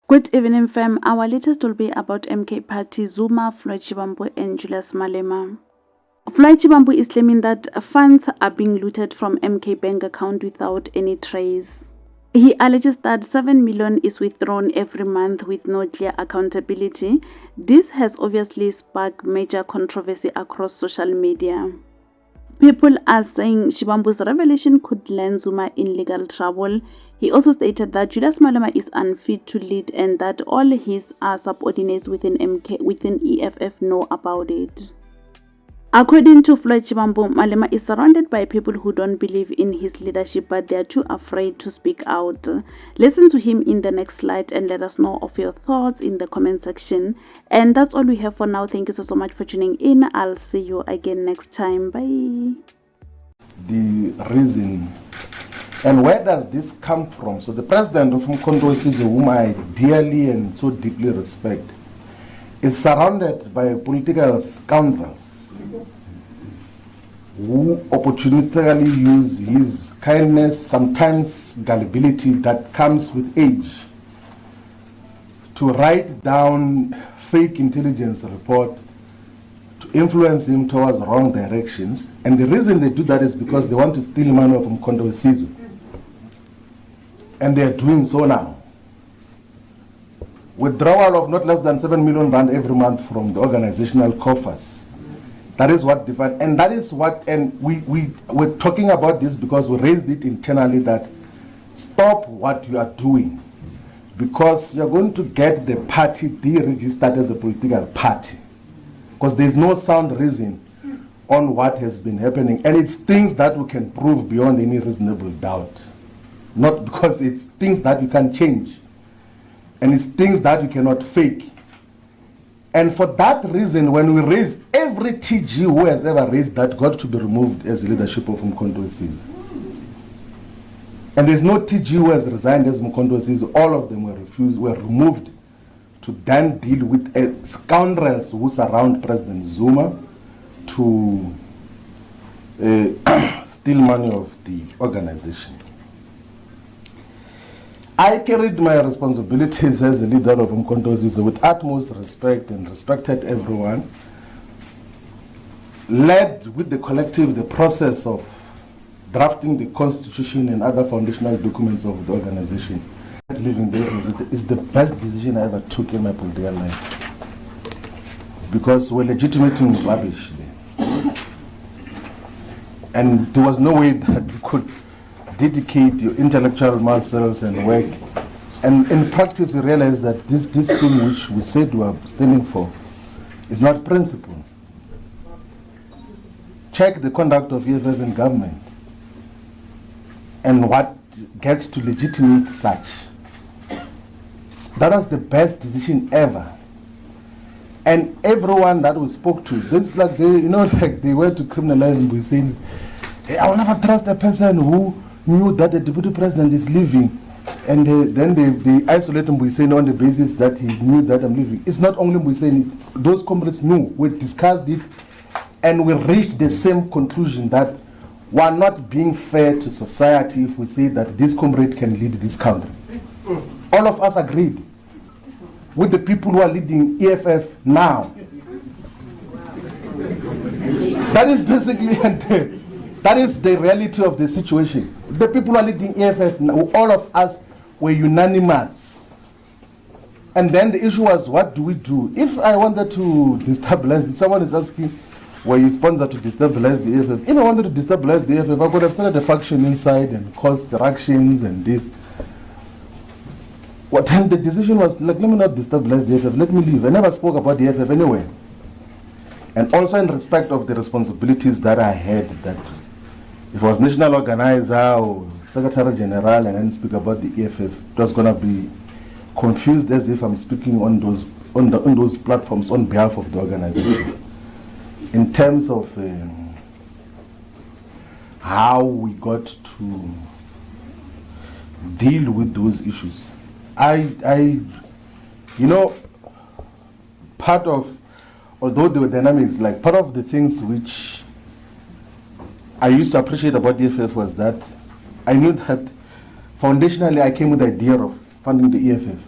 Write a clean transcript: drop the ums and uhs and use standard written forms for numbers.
Good evening, fam. Our latest will be about MK Party, Zuma, Floyd and Julius Malema. Floyd is claiming that funds are being looted from MK bank account without any trace. He alleges that 7 million is withdrawn every month with no clear accountability. This has obviously sparked major controversy across social media. People are saying Shivambu's revelation could land Zuma in legal trouble. He also stated that Julius Malema is unfit to lead and that all his subordinates within EFF know about it. According to Floyd, Malema is surrounded by people who don't believe in his leadership, but they are too afraid to speak out. Listen to him in the next slide and let us know of your thoughts in the comment section. And that's all we have for now. Thank you so much for tuning in. I'll see you again next time. Bye. The reason and where does this come from? So the president of Mkondo is whom I dearly and so deeply respect, is surrounded by political scoundrels who opportunistically use his kindness, sometimes gullibility that comes with age, to write down fake intelligence report to influence him towards wrong directions. And the reason they do that is because they want to steal money from Mkondo Sizwe. And they are doing so now. Withdrawal of not less than 7 million rand every month from the organizational coffers. That is what defined, and that is what, and we're talking about this because we raised it internally that stop what you are doing, because you're going to get the party deregistered as a political party, because there's no sound reason on what has been happening, and it's things that we can prove beyond any reasonable doubt, not because it's things that you can change, and it's things that you cannot fake. And for that reason, when we raise every TG who has ever raised that got to be removed as leadership of Mkondo Sizwe. And there's no TG who has resigned as Mkondo Sizwe. All of them were removed to then deal with scoundrels who surround President Zuma to steal money of the organization. I carried my responsibilities as a leader of Mkondo Sizwe with utmost respect and respected everyone. Led with the collective the process of drafting the constitution and other foundational documents of the organization. Living there is the best decision I ever took in my political life, because we're legitimating rubbish there. And there was no way that you could dedicate your intellectual muscles and work. And in practice, we realize that this thing which we said we are standing for is not principle. Check the conduct of EFF in government and what gets to legitimate such. That was the best decision ever. And everyone that we spoke to, this like they, like they were to criminalize him, we saying, hey, I will never trust a person who knew that the deputy president is leaving, and then they isolate him by saying on the basis that he knew that I'm leaving. It's not only by saying it, those comrades knew, we discussed it, and we reached the same conclusion that we're not being fair to society if we say that this comrade can lead this country. All of us agreed with the people who are leading EFF now. That is basically that is the reality of the situation. The people who are leading EFF, all of us were unanimous. And then the issue was, what do we do? If I wanted to destabilize, someone is asking, were you sponsored to destabilize the EFF? If I wanted to destabilize the EFF, I could have started a faction inside and caused interactions and this. What then the decision was, like, let me not destabilize the EFF, let me leave. I never spoke about the EFF anyway. And also in respect of the responsibilities that I had, that if I was national organizer or secretary general and then speak about the EFF, it was going to be confused as if I'm speaking on those platforms on behalf of the organization. In terms of how we got to deal with those issues, part of, although there were dynamics, like part of the things which I used to appreciate about the EFF was that I knew that foundationally I came with the idea of funding the EFF.